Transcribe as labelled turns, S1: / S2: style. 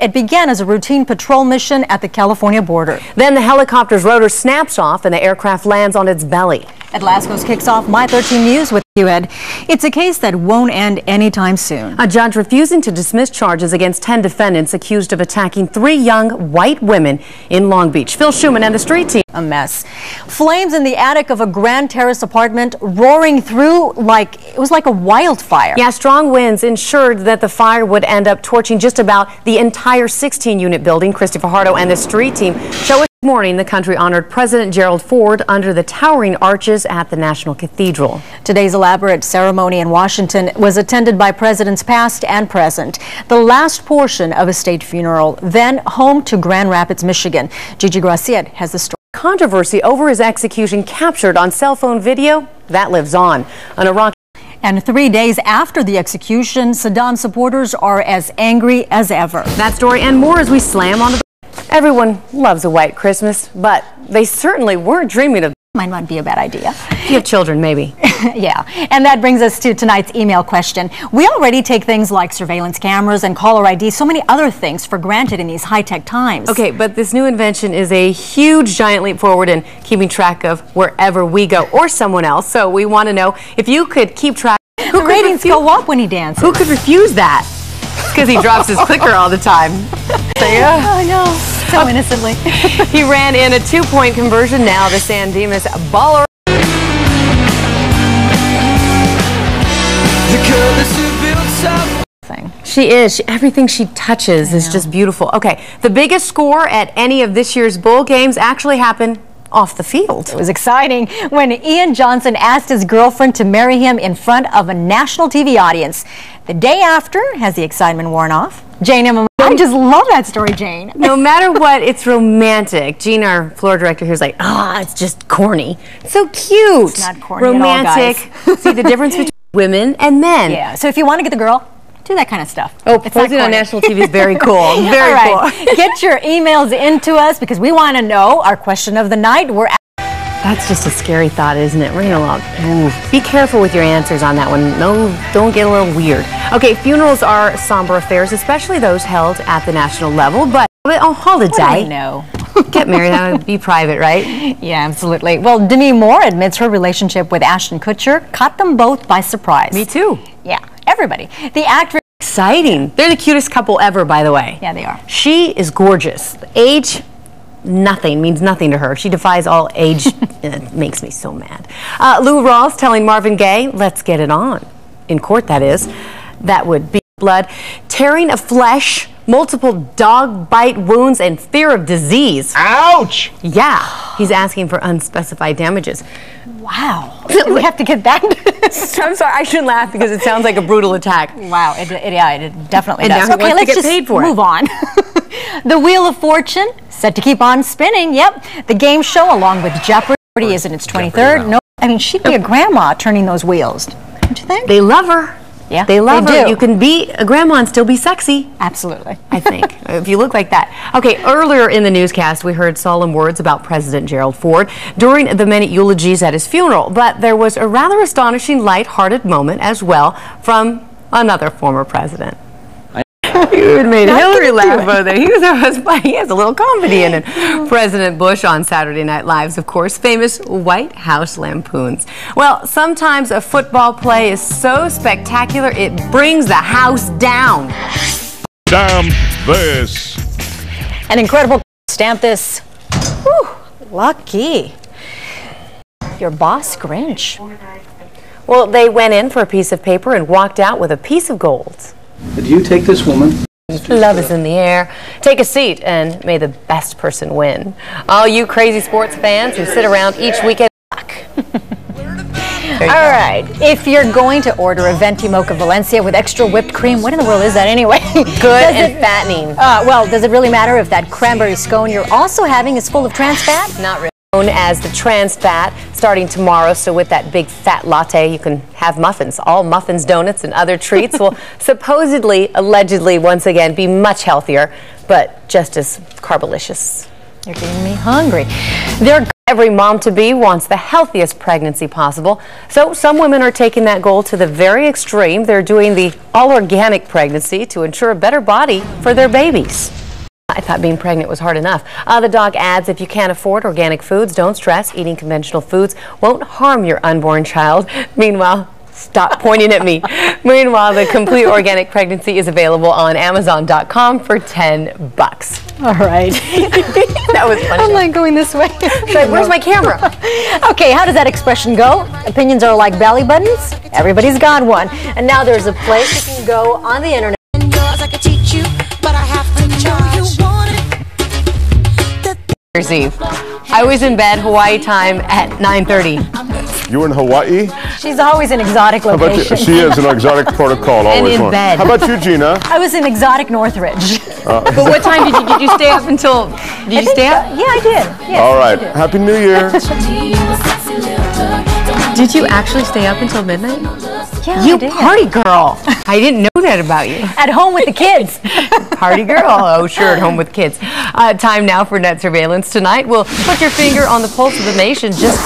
S1: It began as a routine patrol mission at the California border.
S2: Then the helicopter's rotor snaps off and the aircraft lands on its belly.
S1: Ed Lascos kicks off My 13 News with you, Ed. It's a case that won't end anytime soon.
S2: A judge refusing to dismiss charges against 10 defendants accused of attacking 3 young white women in Long Beach. Phil Schuman and the street team.
S1: A mess. Flames in the attic of a Grand Terrace apartment roaring through it was like a wildfire.
S2: Yeah, strong winds ensured that the fire would end up torching just about the entire 16-unit building. Christopher Hardo and the street team show us this morning the country honored President Gerald Ford under the towering arches at the National Cathedral.
S1: Today's elaborate ceremony in Washington was attended by presidents past and present. The last portion of a state funeral, then home to Grand Rapids, Michigan. Gigi Graciet has the story.
S2: Controversy over his execution captured on cell phone video that lives on. An Iraqi.
S1: And 3 days after the execution, Saddam supporters are as angry as ever.
S2: That story and more as we slam on the. Everyone loves a white Christmas, but they certainly weren't dreaming of.
S1: Might not be a bad idea.
S2: If you have children, maybe.
S1: Yeah, and that brings us to tonight's email question. We already take things like surveillance cameras and caller ID, so many other things for granted in these high-tech times.
S2: Okay, but this new invention is a huge, giant leap forward in keeping track of wherever we go or someone else. So we want to know if you could keep track.
S1: The ratings go up when he dances.
S2: Who could refuse that? Because he drops his clicker all the time. So, yeah.
S1: I know. So innocently.
S2: He ran in a 2-point conversion. Now the San Dimas baller. She is. Everything she touches is just beautiful. Okay, the biggest score at any of this year's bowl games actually happened off the field.
S1: It was exciting when Ian Johnson asked his girlfriend to marry him in front of a national TV audience. The day after, has the excitement worn off? Jane, I just love that story, Jane.
S2: No matter what, it's romantic. Jean, our floor director here, is like, it's just corny. So cute.
S1: It's not corny
S2: romantic.
S1: At all, guys.
S2: See the difference between women and men.
S1: Yeah, so if you want to get the girl, do that kind of stuff.
S2: Oh, posting on national TV is very cool. Very
S1: cool.
S2: cool.
S1: Get your emails into us because we want to know our question of the night.
S2: That's just a scary thought, isn't it? We're gonna be careful with your answers on that one. No, don't get a little weird. Okay, funerals are somber affairs, especially those held at the national level. But on holiday,
S1: no.
S2: Get married. That would be private, right?
S1: Yeah, absolutely. Well, Demi Moore admits her relationship with Ashton Kutcher caught them both by surprise.
S2: Me too.
S1: Yeah, everybody. The actress.
S2: Exciting. They're the cutest couple ever, by the way.
S1: Yeah, they are.
S2: She is gorgeous. Age. Nothing means nothing to her. She defies all age. It makes me so mad. Lou Rawls telling Marvin Gaye, let's get it on. In court, that is. That would be blood, tearing of flesh, multiple dog bite wounds, and fear of disease.
S3: Ouch!
S2: Yeah, he's asking for unspecified damages.
S1: Wow. We have to get that.
S2: I'm sorry, I shouldn't laugh because it sounds like a brutal attack.
S1: Wow, it definitely does.
S2: Now okay, let's just
S1: paid for move on. The Wheel of Fortune, set to keep on spinning. Yep, the game show along with Jeopardy is in its 23rd. No, I mean, she'd be a grandma turning those wheels, don't you think?
S2: They love her.
S1: Yeah,
S2: they love her.
S1: Do.
S2: You can be a grandma and still be sexy.
S1: Absolutely.
S2: I think, if you look like that. Okay, earlier in the newscast, we heard solemn words about President Gerald Ford during the many eulogies at his funeral. But there was a rather astonishing, light-hearted moment as well from another former president. You made Hillary laugh over there. He has a little comedy in it. President Bush on Saturday Night Live's, of course, famous White House lampoons. Well, sometimes a football play is so spectacular it brings the house down.
S3: Damn this.
S1: An incredible stamp this. Whew, lucky. Your boss Grinch.
S2: Well, they went in for a piece of paper and walked out with a piece of gold.
S4: Did you take this woman?
S2: Love is in the air. Take a seat and may the best person win. All you crazy sports fans who sit around each weekend.
S1: All right, if you're going to order a Venti Mocha Valencia with extra whipped cream, what in the world is that anyway?
S2: Good and fattening.
S1: Well, does it really matter if that cranberry scone you're also having is full of trans fat?
S2: Not really. Known as the trans fat, starting tomorrow. So with that big fat latte, you can have muffins. All muffins, donuts, and other treats will supposedly, allegedly, once again, be much healthier, but just as carbolicious.
S1: You're getting me hungry. They're
S2: Every mom-to-be wants the healthiest pregnancy possible, so some women are taking that goal to the very extreme. They're doing the all-organic pregnancy to ensure a better body for their babies. I thought being pregnant was hard enough. The doc adds, if you can't afford organic foods, don't stress. Eating conventional foods won't harm your unborn child. Meanwhile, stop pointing at me. Meanwhile, the complete organic pregnancy is available on Amazon.com for $10.
S1: All right.
S2: That was funny.
S1: I'm like going this way.
S2: Where's my camera?
S1: Okay, how does that expression go? Opinions are like belly buttons. Everybody's got one. And now there's a place you can go on the internet.
S4: I can teach you, but I have to charge.
S2: New Year's Eve. I was in bed Hawaii time at 9:30.
S3: You were in Hawaii?
S1: She's always in exotic
S3: How about you?
S1: locations.
S3: She is an exotic protocol.
S2: And
S3: Always
S2: in
S3: one.
S2: bed.
S3: How about you, Gina?
S1: I was in exotic Northridge.
S2: But what time did you stay up until? Did you stay up?
S1: Yeah, I did. Yes,
S3: All
S1: I
S3: right.
S1: did.
S3: Happy New Year.
S2: Did you actually stay up until midnight?
S1: Yeah,
S2: You
S1: I did.
S2: party girl. I didn't know that about you.
S1: At home with the kids.
S2: Party girl. Oh, sure, at home with kids. Time now for net surveillance tonight. We'll put your finger on the pulse of the nation. Just